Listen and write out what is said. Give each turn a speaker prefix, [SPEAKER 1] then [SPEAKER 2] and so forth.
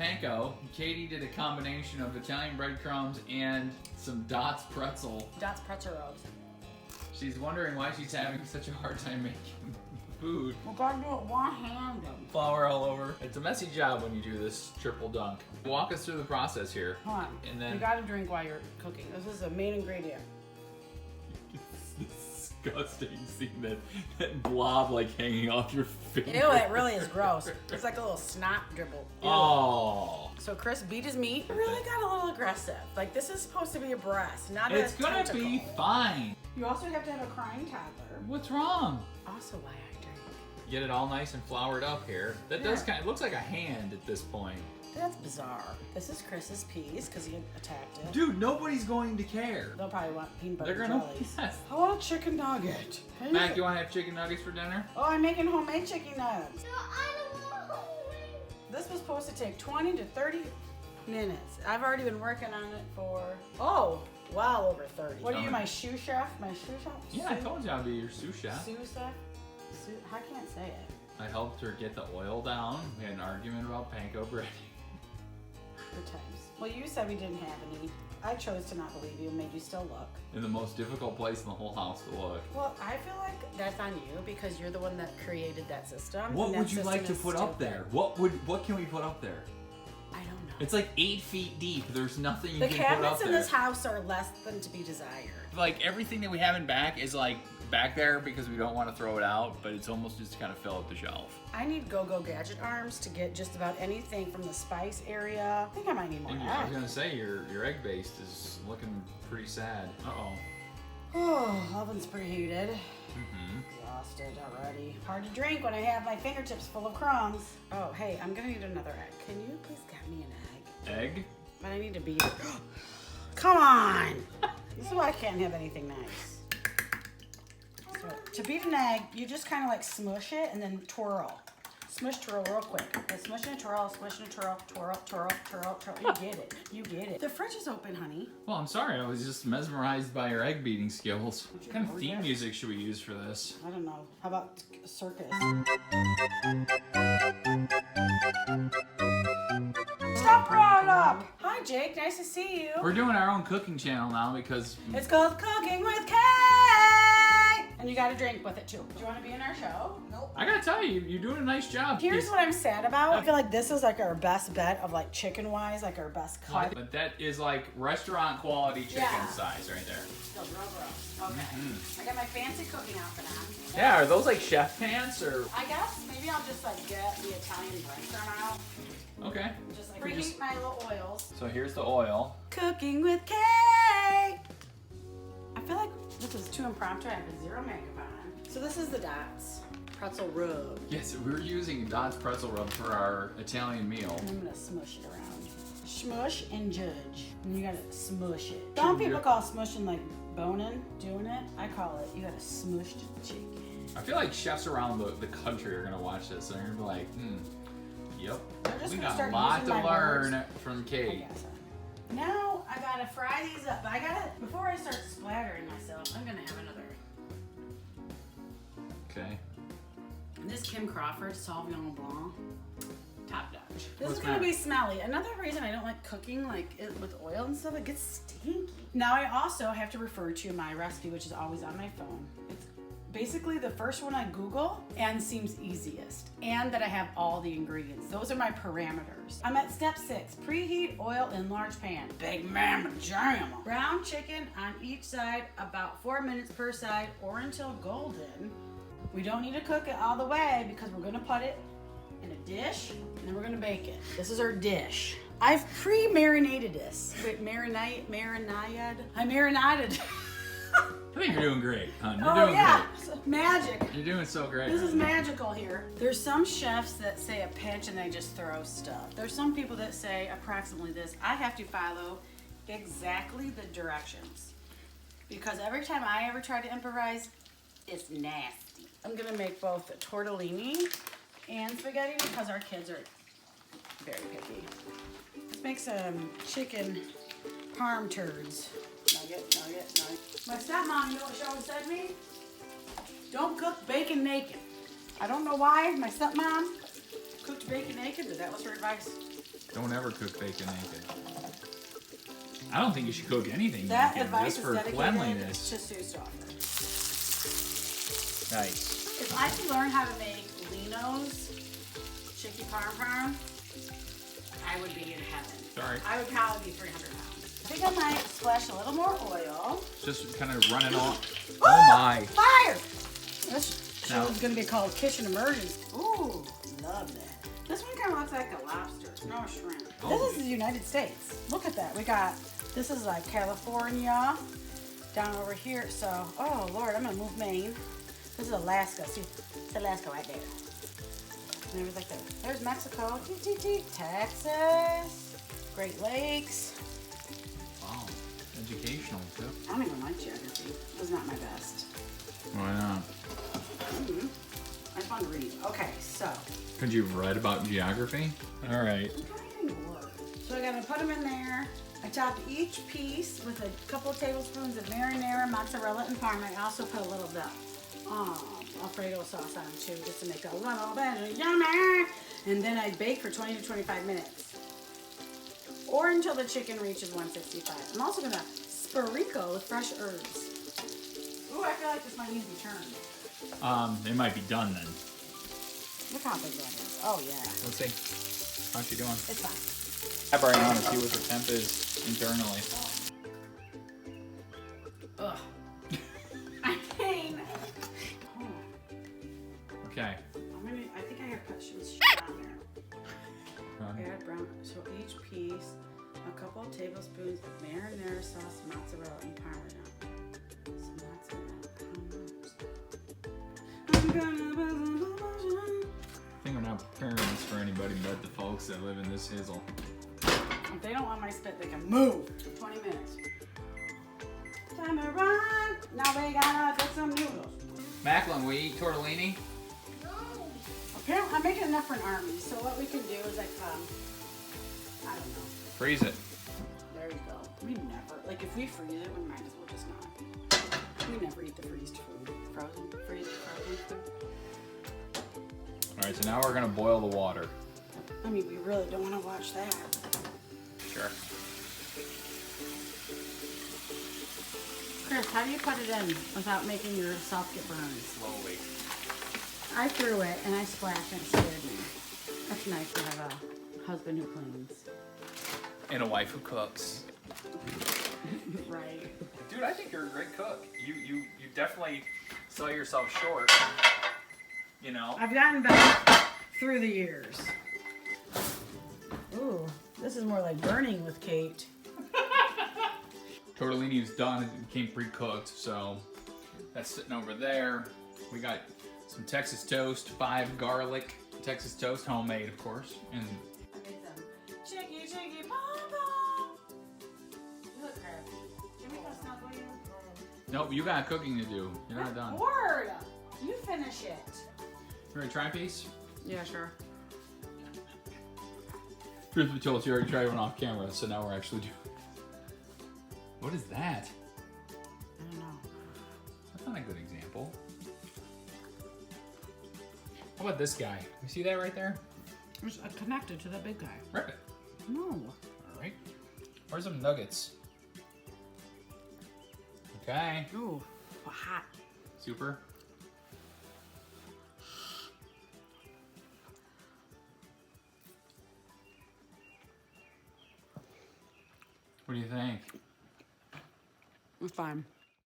[SPEAKER 1] panko. Katie did a combination of Italian breadcrumbs and some Dots pretzel.
[SPEAKER 2] Dots pretzel rolls.
[SPEAKER 1] She's wondering why she's having such a hard time making food.
[SPEAKER 2] We gotta do it one-handed.
[SPEAKER 1] Flour all over. It's a messy job when you do this triple dunk. Walk us through the process here.
[SPEAKER 2] Hold on.
[SPEAKER 1] And then
[SPEAKER 2] you gotta drink while you're cooking. This is the main ingredient.
[SPEAKER 1] It's disgusting seeing that blob like hanging off your finger.
[SPEAKER 2] Ew, it really is gross. It's like a little snot dribble. Ew.
[SPEAKER 1] Oh.
[SPEAKER 2] So Chris beat his meat. It really got a little aggressive. Like this is supposed to be a breast, not a
[SPEAKER 1] It's gonna
[SPEAKER 2] tentacle.
[SPEAKER 1] be fine.
[SPEAKER 2] You also have to have a crying toddler.
[SPEAKER 1] What's wrong?
[SPEAKER 2] Also why I drink.
[SPEAKER 1] Get it all nice and floured up here. That does kind of, it looks like a hand at this point.
[SPEAKER 2] That's bizarre. This is Chris's piece because he attacked it.
[SPEAKER 1] Dude, nobody's going to care.
[SPEAKER 2] They'll probably want peanut butter
[SPEAKER 1] They're gonna,
[SPEAKER 2] jellies.
[SPEAKER 1] yes.
[SPEAKER 2] I want a chicken nugget.
[SPEAKER 1] Mac, you want to have chicken nuggets for dinner?
[SPEAKER 2] Oh, I'm making homemade chicken nuggets.
[SPEAKER 3] No, I don't want homemade.
[SPEAKER 2] This was supposed to take 20 to 30 minutes. I've already been working on it for, well over 30. What are you, my shoe chef? My shoe chef?
[SPEAKER 1] Yeah, I told you I'd be your sous chef.
[SPEAKER 2] Sous chef? I can't say it.
[SPEAKER 1] I helped her get the oil down. We had an argument about panko bread.
[SPEAKER 2] Good times. Well, you said we didn't have any. I chose to not believe you and made you still look.
[SPEAKER 1] In the most difficult place in the whole house to look.
[SPEAKER 2] Well, I feel like that's on you because you're the one that created that system.
[SPEAKER 1] What
[SPEAKER 2] and that
[SPEAKER 1] would you like to
[SPEAKER 2] system
[SPEAKER 1] put
[SPEAKER 2] is
[SPEAKER 1] up
[SPEAKER 2] stupid.
[SPEAKER 1] there? What can we put up there?
[SPEAKER 2] I don't know.
[SPEAKER 1] It's like 8 feet deep. There's nothing you
[SPEAKER 2] The
[SPEAKER 1] can put up
[SPEAKER 2] cabinets in
[SPEAKER 1] there.
[SPEAKER 2] this house are less than to be desired.
[SPEAKER 1] Like everything that we have in back is like back there because we don't want to throw it out, but it's almost just to kind of fill up the shelf.
[SPEAKER 2] I need go-go gadget arms to get just about anything from the spice area. I think I might need more
[SPEAKER 1] And I was
[SPEAKER 2] egg.
[SPEAKER 1] gonna say your egg baste is looking pretty sad. Uh-oh.
[SPEAKER 2] Oh, oven's preheated.
[SPEAKER 1] Mm-hmm.
[SPEAKER 2] Exhausted already. Hard to drink when I have my fingertips full of crumbs. Oh, hey, I'm gonna need another egg. Can you please get me an egg?
[SPEAKER 1] Egg?
[SPEAKER 2] But I need to beat it. Come on! This is why I can't have anything nice. So, to beat an egg, you just kind of like smush it and then twirl. Smush, twirl real quick. Like smush and twirl, smush and twirl, twirl, twirl, twirl, twirl. You get it. You get it. The fridge is open, honey.
[SPEAKER 1] Well, I'm sorry. I was just mesmerized by your egg beating skills. What kind of theme music should we use for this?
[SPEAKER 2] I don't know. How about circus? Stop brought up! Hi, Jake. Nice to see you.
[SPEAKER 1] We're doing our own cooking channel now because
[SPEAKER 2] It's called Cooking with Kay! And you got a drink with it, too. Do you want to be in our show? Nope.
[SPEAKER 1] I gotta tell you, you're doing a nice job.
[SPEAKER 2] Here's what I'm sad about. I feel like this is like our best bet of like chicken-wise, like our best cut.
[SPEAKER 1] But that is like restaurant quality chicken
[SPEAKER 2] Yeah.
[SPEAKER 1] size right there.
[SPEAKER 2] Still real gross. Okay. I got my fancy cooking outfit on.
[SPEAKER 1] Yeah, are those like chef pants or?
[SPEAKER 2] I guess maybe I'll just like get the Italian breadcrumb out.
[SPEAKER 1] Okay.
[SPEAKER 2] Just like preheat my little oils.
[SPEAKER 1] So here's the oil.
[SPEAKER 2] Cooking with Kay! I feel like this is too impromptu. I have zero makeup on. So this is the Dots pretzel rub.
[SPEAKER 1] Yes, we're using Dots pretzel rub for our Italian meal.
[SPEAKER 2] And I'm gonna smush it around. Smush and judge. And you gotta smush it. Some people call smushing like boning, doing it. I call it, you gotta smush the chicken.
[SPEAKER 1] I feel like chefs around the country are gonna watch this and they're gonna be like, yep.
[SPEAKER 2] They're just
[SPEAKER 1] We
[SPEAKER 2] gonna
[SPEAKER 1] got a
[SPEAKER 2] start
[SPEAKER 1] lot
[SPEAKER 2] using
[SPEAKER 1] to
[SPEAKER 2] my
[SPEAKER 1] learn
[SPEAKER 2] words.
[SPEAKER 1] from
[SPEAKER 2] I
[SPEAKER 1] Kate.
[SPEAKER 2] guess. Now I gotta fry these up. But I gotta, before I start splattering myself, I'm gonna have another.
[SPEAKER 1] Okay.
[SPEAKER 2] This Kim Crawford Sauvignon Blanc, top notch. This
[SPEAKER 1] What's
[SPEAKER 2] is gonna
[SPEAKER 1] that?
[SPEAKER 2] be smelly. Another reason I don't like cooking like it with oil and stuff, it gets stinky. Now I also have to refer to my recipe, which is always on my phone. It's basically the first one I Google and seems easiest, and that I have all the ingredients. Those are my parameters. I'm at step 6, preheat oil in large pan. Big mama jam. Brown chicken on each side, about 4 minutes per side or until golden. We don't need to cook it all the way because we're gonna put it in a dish and then we're gonna bake it. This is our dish. I've pre-marinated this. Wait, marinated? I marinated.
[SPEAKER 1] I think you're doing great, hon. You're
[SPEAKER 2] Oh
[SPEAKER 1] doing
[SPEAKER 2] yeah, magic.
[SPEAKER 1] great. You're doing so great.
[SPEAKER 2] This is magical here. There's some chefs that say a pinch and they just throw stuff. There's some people that say approximately this. I have to follow exactly the directions because every time I ever try to improvise, it's nasty. I'm gonna make both tortellini and spaghetti because our kids are very picky. Let's make some chicken parm turds. Nugget. My stepmom, you know what she always said to me? Don't cook bacon naked. I don't know why my stepmom cooked bacon naked, but that was her advice.
[SPEAKER 1] Don't ever cook bacon naked. I don't think you should cook anything
[SPEAKER 2] That
[SPEAKER 1] naked,
[SPEAKER 2] advice
[SPEAKER 1] just
[SPEAKER 2] is
[SPEAKER 1] for
[SPEAKER 2] dedicated
[SPEAKER 1] cleanliness.
[SPEAKER 2] to Sue Stoffer.
[SPEAKER 1] Nice.
[SPEAKER 2] If I could learn how to make Lino's Chicken Parmesan, I would be in heaven.
[SPEAKER 1] Sorry.
[SPEAKER 2] I would probably be 300 pounds. I think I might splash a little more oil.
[SPEAKER 1] Just kind of running off. Oh my.
[SPEAKER 2] Fire! This show
[SPEAKER 1] Now-
[SPEAKER 2] is going to be called Kitchen Emergency. Ooh, love that. This one kind of looks like a lobster, no shrimp.
[SPEAKER 1] Oh.
[SPEAKER 2] This is the United States. Look at that. We got, this is like California, down over here. So, oh Lord, I'm going to move Maine. This is Alaska. See, it's Alaska right there. And there's like there's Mexico, Texas, Great Lakes.
[SPEAKER 1] Wow. Educational too.
[SPEAKER 2] I don't even like geography. It was not my best.
[SPEAKER 1] Why not?
[SPEAKER 2] I just want to read. Okay, so.
[SPEAKER 1] Could you have read about geography? All right.
[SPEAKER 2] So I gotta put them in there. I topped each piece with a couple tablespoons of marinara, mozzarella, and parma. I also put a little bit Alfredo sauce on too, just to make it a little bit yummy. And then I bake for 20 to 25 minutes. Or until the chicken reaches 165. I'm also gonna sprinkle with fresh herbs. Ooh, I feel like this might need to be turned.
[SPEAKER 1] It might be done then.
[SPEAKER 2] Look how big that is. Oh yeah,
[SPEAKER 1] Let's see. How's she doing?
[SPEAKER 2] it's fine.
[SPEAKER 1] I bring on to see what the temp is internally.
[SPEAKER 2] Ugh. I mean.
[SPEAKER 1] Okay.
[SPEAKER 2] I think I gotta put some shit on there. Add brown. So each piece, a couple of tablespoons of marinara sauce, mozzarella, and parmesan. Some mozzarella.
[SPEAKER 1] I think we're not preparing this for anybody but the folks that live in this hizzle.
[SPEAKER 2] If they don't want my spit, they can move. 20 minutes. Time to run. Now they gotta cook some noodles.
[SPEAKER 1] Macklin, we eat tortellini?
[SPEAKER 3] No.
[SPEAKER 2] Apparently, I'm making enough for an army. So what we can do is like, I don't know.
[SPEAKER 1] Freeze it.
[SPEAKER 2] There you go. We never, like if we freeze it, we might as well just not. We never eat the freezed food. Frozen food.
[SPEAKER 1] All right, so now we're gonna boil the water.
[SPEAKER 2] I mean, we really don't want to watch that.
[SPEAKER 1] Sure.
[SPEAKER 2] Chris, how do you put it in without making yourself get burned?
[SPEAKER 1] Slowly.
[SPEAKER 2] I threw it and I splashed and it scared me. That's nice to have a husband who cleans.
[SPEAKER 1] And a wife who cooks.
[SPEAKER 2] Right.
[SPEAKER 1] Dude, I think you're a great cook. You definitely sell yourself short. You know?
[SPEAKER 2] I've gotten better through the years. Ooh, this is more like burning with Kate.
[SPEAKER 1] Tortellini is done. It came pre-cooked, so that's sitting over there. We got some Texas toast, 5 garlic Texas toast, homemade, of course, and
[SPEAKER 2] I made some chicky pom pom. Look, crap. Can we go snuggle you?
[SPEAKER 1] nope, you got cooking to do. You're not done.
[SPEAKER 2] Word! You finish it.
[SPEAKER 1] You ready to try a piece?
[SPEAKER 2] Yeah, sure.
[SPEAKER 1] Truth be told, you already tried one off camera, so now we're actually doing. What is that?
[SPEAKER 2] I don't know.
[SPEAKER 1] That's not a good example. How about this guy? You see that right there?
[SPEAKER 2] It's connected to that big guy.
[SPEAKER 1] Rip it.
[SPEAKER 2] No.
[SPEAKER 1] All right. Where's some nuggets? Okay.
[SPEAKER 2] Ooh, hot.
[SPEAKER 1] Super. What do you think?
[SPEAKER 2] It's fine.